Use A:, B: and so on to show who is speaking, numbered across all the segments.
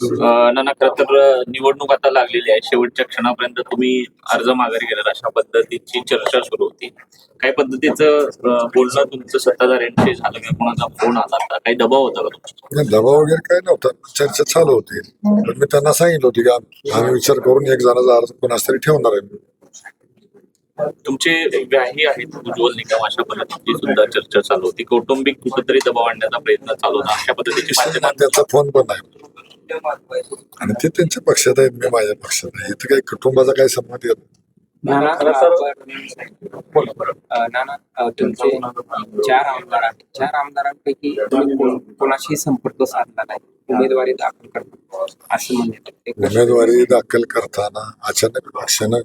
A: नाना, खरं तर निवडणूक आता लागलेली आहे. शेवटच्या क्षणापर्यंत तुम्ही अर्ज माघारी घेणार अशा पद्धतीची चर्चा सुरू होती. काही पद्धतीचं बोलणं तुमचं सत्ताधाऱ्यांशी झालं का? कोणाचा फोन आला का? काही दबाव होता का तुमचा?
B: नाही, दबाव वगैरे काही नव्हता. चर्चा चालू होती. पण मी त्यांना सांगितलं होतं की आम्ही विचार करून एक जणाचा अर्ज कोणास तरी ठेवणार आहे.
A: तुमचे व्याही आहेत उज्ज्वल निकम, अशा पद्धतीची सुद्धा चर्चा चालू होती. कौटुंबिक कुठेतरी दबाव आणण्याचा प्रयत्न चालू होता. अशा पद्धतीची माध्यमात
B: त्यांचा फोन पण नाही आणि ते त्यांच्या पक्षात आहेत, मी माझ्या पक्षात आहे. इथे काही कुटुंबाचा काही संबंध येत नाही.
C: नाना, तुमचे 4 आमदार आहेत. 4 आमदारांपैकी तुम्ही कोणाशी संपर्क साधला नाही, उमेदवारी दाखल करता असं म्हणतात.
B: उमेदवारी दाखल करताना अचानक पक्षानं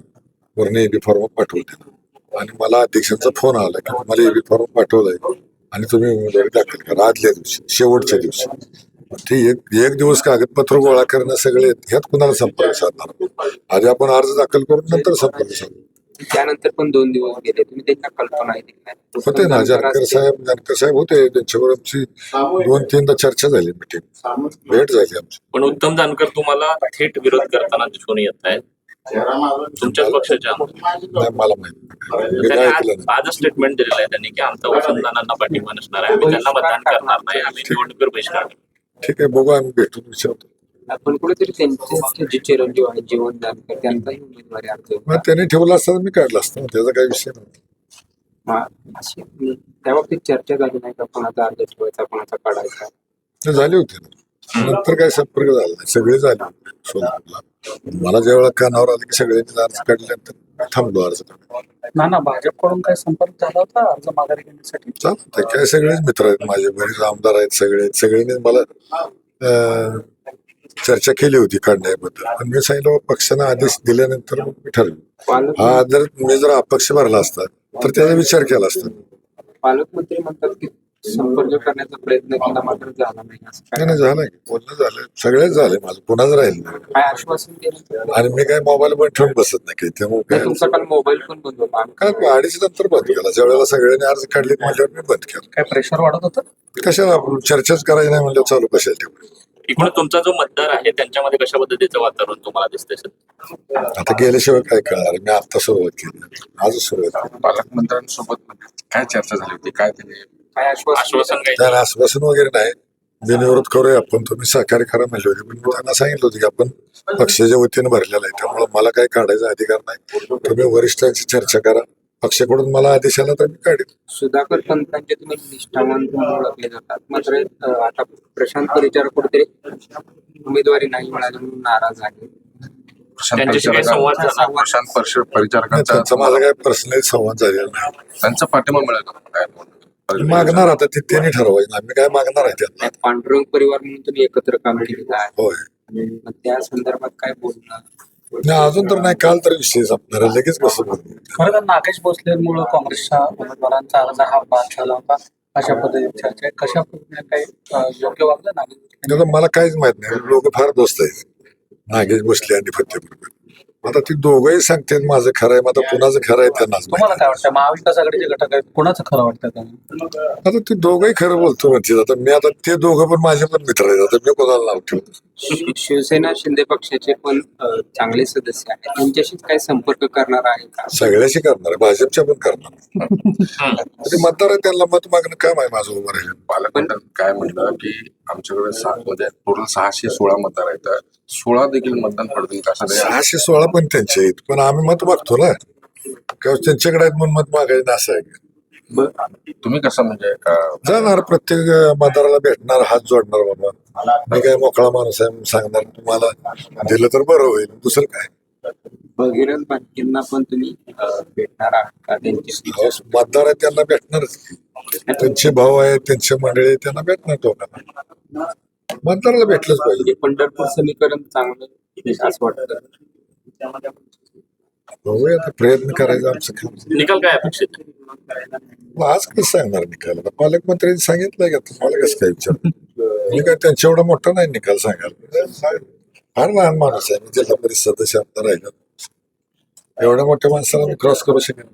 B: वरून एबी फॉर्म पाठवले आणि मला अध्यक्षांचा फोन आला की मला एबी फॉर्म पाठवलाय आणि तुम्ही उमेदवारी दाखल करा आदल्या दिवशी, शेवटच्या दिवशी. ते एक दिवस कागदपत्र गोळा करणं सगळे ह्यात कुणाला संपर्क साधणार? आधी आपण अर्ज दाखल करून नंतर संपर्क साधणार.
C: त्यानंतर पण 2 दिवस गेले, तुम्ही त्यांना कल्पनाही दिली नाही.
B: होते ना जानकर साहेब होते, त्यांच्यावर आमची 2-3दा चर्चा झाली, मिटिंग भेट झाली आमची.
A: पण उत्तम जानकर तुम्हाला थेट विरोध करताना दिसून येत आहेत तुमच्याच पक्षाच्या.
B: नाही, मला माहिती मी
A: त्यांनी
B: काय ऐकलं नाही.
A: आज स्टेटमेंट दिलेलं आहे त्यांनी की आमचा वसंतदानांना पाठिंबा नसणार आहे, आम्ही त्यांना मतदान करणार नाही, आम्ही निवडणुकीवर बहिष्कार टाकू.
B: ठीक आहे, बघू, आम्ही भेटून विचारतो.
C: आपण कुठेतरी त्यांचे जे चिरंजीव आहेत जीवन जानकर, त्यांचाही उमेदवारी अर्ज
B: मग त्याने ठेवला असता तर मी काढला असता, त्याचा काही विषय नव्हता.
C: अशी त्या बाबतीत चर्चा झाली नाही का, कोणाचा अर्ज ठेवायचा, कोणाचा काढायचा?
B: ते झाले होते ना, नंतर काही संपर्क झाला नाही. सगळे झाले होते सोलापूरला. मला ज्या वेळा कानावर आले की सगळ्यांनी अर्ज काढल्यानंतर मी थांबलो अर्ज काढला.
D: नाना, भाजपकडून काही संपर्क झाला होता अर्ज माघारी घेण्यासाठी?
B: चालतंय, काय सगळेच मित्र आहेत माझे, बरेच आमदार आहेत, सगळ्यांनी मला चर्चा केली होती काढण्याबद्दल. पण मी सांगितलं पक्षानं आदेश दिल्यानंतर मग मी ठरवलं. हा जर मी जर अपक्ष भरला असता तर त्याचा विचार केला असता.
C: पालकमंत्री म्हणतात की संपर्क करण्याचा प्रयत्न केला मात्र झाला नाही, असं काय?
B: नाही झालंय, बोलणं झालं, सगळेच झाले, माझं पुन्हाच राहील नाही.
C: काय आश्वासन दिलं?
B: आणि मी काय मोबाईल पण ठेवून बसत नाही काही, त्यामुळे
C: नाही,
B: काय
C: तुमचा काल मोबाईल पण बंद होता.
B: काय 2:30 नंतर बंद केला. ज्या वेळेला सगळ्यांनी अर्ज काढले म्हणल्यावर मी बंद केला.
D: काय प्रेशर वाढत होतं?
B: कशाला आपण चर्चाच करायची नाही म्हणल्यावर चालू कशाला ठेवलं.
A: एकूण तुमचा जो मतदार आहे त्यांच्यामध्ये कशा पद्धतीचं वातावरण तुम्हाला दिसतंय सर?
B: आता गेल्याशिवाय काय कळणार? मी आता सुरुवात केली, आजच सुरुवात केली.
E: पालकमंत्र्यांसोबत काय चर्चा झाली होती? काय त्यांनी
C: काय
A: आश्वासन काय?
B: त्याला आश्वासन वगैरे नाही, बिनविरोध करूया आपण, तुम्ही सहकार्य करा म्हणले होते. पण मी त्यांना सांगितलं होतं की आपण पक्षाच्या वतीने भरलेला आहे, त्यामुळे मला काही काढायचा अधिकार नाही. तुम्ही वरिष्ठांची चर्चा करा, पक्षाकडून मला आदेश आला तर मी काढेन.
C: सुधाकर पंतांचे तुम्ही निष्ठावंत म्हणून ओळखले जातात, मात्र आता प्रशांत परिचारक कुठेतरी उमेदवारी नाही मिळाली म्हणून नाराज आहे.
A: त्यांच्याशी काही संवाद झाला?
E: प्रशांत
B: नाही,
E: परिचारकांचा
B: त्यांचा माझा काही पर्सनली संवाद झालेला नाही.
E: त्यांचा पाठिंबा मिळेल का? काय
B: मागणार आता ते त्यांनी ठरवायचं, आम्ही काय मागणार आहे त्यांना.
C: पांडुरंग परिवार म्हणून तुम्ही एकत्र काम केलेलं आहे,
B: होय,
C: मग त्या संदर्भात काय बोलणं?
B: नाही अजून तर नाही, काल तर विषय संपणार आहे, लगेच कसं बोलू?
D: खरं तर नागेश भोसलेंमुळे काँग्रेसच्या उमेदवारांचा अर्ज हा बाद झाला होता, अशा पद्धतीची चर्चा आहे. कशा पद्धतीने काही योग्य वागलं नागेश भोसले?
B: आता मला काहीच माहित नाही, लोक फार दोस्त आहेत नागेश भोसले आणि फतेपूरकर. आता ती दोघंही सांगतात माझं खरं आहे, मग आता कुणाचं खरं आहे त्यांनाच
D: तुम्हाला
B: माहिती.
D: काय वाटतं, महाविकास आघाडीचे घटक आहेत, कोणाचं खरं वाटतं त्यांना?
B: आता ती दोघंही खरं बोलतो म्हणते. आता मी आता ते दोघं पण माझे पण मित्र आहेत, आता मी कोणाला नाव ठेवतो?
C: शिवसेना शिंदे पक्षाचे पण चांगले सदस्य आहेत, त्यांच्याशीच काय संपर्क करणार आहे का?
B: सगळ्याशी करणार आहे, भाजपच्या पण करणार. ते मतदार आहे, त्यांना मत मागणं काम आहे माझं उभं राहिलं.
E: पालकमंत्री काय म्हणलं की आमच्याकडे टोटल 616 मतदार आहेत, 16 देखील मतदान पडतील का? असं काही
B: 616 पण त्यांचे आहेत, पण आम्ही मत मागतो ना, किंवा त्यांच्याकडे आहेत म्हणून मत मागायचं असं आहे का?
E: तुम्ही कसं म्हणजे
B: जाणार प्रत्येक मतदाराला भेटणार, हात जोडणार. बाबा मी काय मोकळा माणूस आहे म्हणून सांगणार, तुम्हाला दिलं तर बरं होईल, दुसरं काय.
C: भगीरथ बाटकींना पण तुम्ही भेटणार आहात का? त्यांची
B: मतदार आहे त्यांना भेटणारच की. त्यांचे भाऊ आहेत, त्यांचे मंडळी आहेत, त्यांना भेटणार दोघांना. मतदाराला भेटलंच पाहिजे.
C: म्हणजे पंढरपूर समीकरण चांगलं असं वाटतं.
B: बघूया, आता प्रयत्न करायचा आमचं काम.
A: निकाल काय अपेक्षित आहे?
B: मग आज कसं सांगणार निकाल? आता पालकमंत्र्यांनी सांगितलंय का, तुम्हाला कसं काय विचार? मी काय त्यांच्या एवढा मोठा नाही निकाल सांगायला, फार लहान माणूस आहे, मी जिल्हा परिषद सदस्य आमदार राहिला. एवढ्या मोठ्या माणसाला मी क्रॉस करू शकेन?